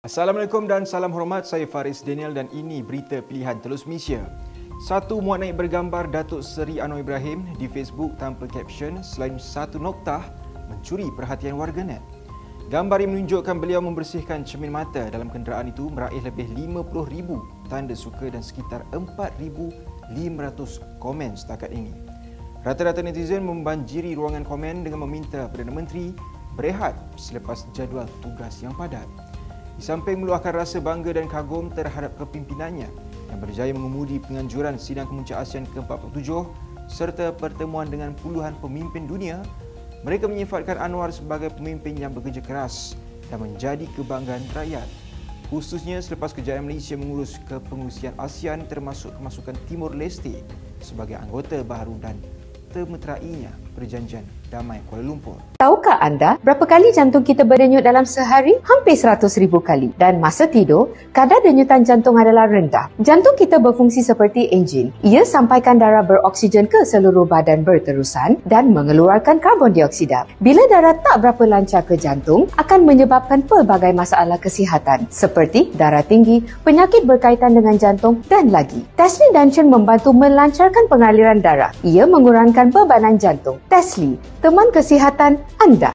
Assalamualaikum dan salam hormat, saya Faris Daniel dan ini berita pilihan Telus Malaysia. Satu muat naik bergambar Datuk Seri Anwar Ibrahim di Facebook tanpa caption selain satu noktah mencuri perhatian warganet. Gambar yang menunjukkan beliau membersihkan cermin mata dalam kenderaan itu meraih lebih 50,000 tanda suka dan sekitar 4,500 komen setakat ini. Rata-rata netizen membanjiri ruangan komen dengan meminta Perdana Menteri berehat selepas jadual tugas yang padat. Di samping meluahkan rasa bangga dan kagum terhadap kepimpinannya yang berjaya mengemudi penganjuran sidang kemuncak ASEAN ke-47 serta pertemuan dengan puluhan pemimpin dunia, mereka menyifatkan Anwar sebagai pemimpin yang bekerja keras dan menjadi kebanggaan rakyat, khususnya selepas kejayaan Malaysia mengurus kepengurusian ASEAN termasuk kemasukan Timur Leste sebagai anggota baru dan termeterainya Perjanjian Damai Kuala Lumpur. Tahukah anda berapa kali jantung kita berdenyut dalam sehari? Hampir 100,000 kali. Dan masa tidur, kadar denyutan jantung adalah rendah. Jantung kita berfungsi seperti enjin. Ia sampaikan darah beroksigen ke seluruh badan berterusan dan mengeluarkan karbon dioksida. Bila darah tak berapa lancar ke jantung, akan menyebabkan pelbagai masalah kesihatan seperti darah tinggi, penyakit berkaitan dengan jantung dan lagi. Tesli Dungeon membantu melancarkan pengaliran darah. Ia mengurangkan bebanan jantung. Tesli, teman kesihatan anda.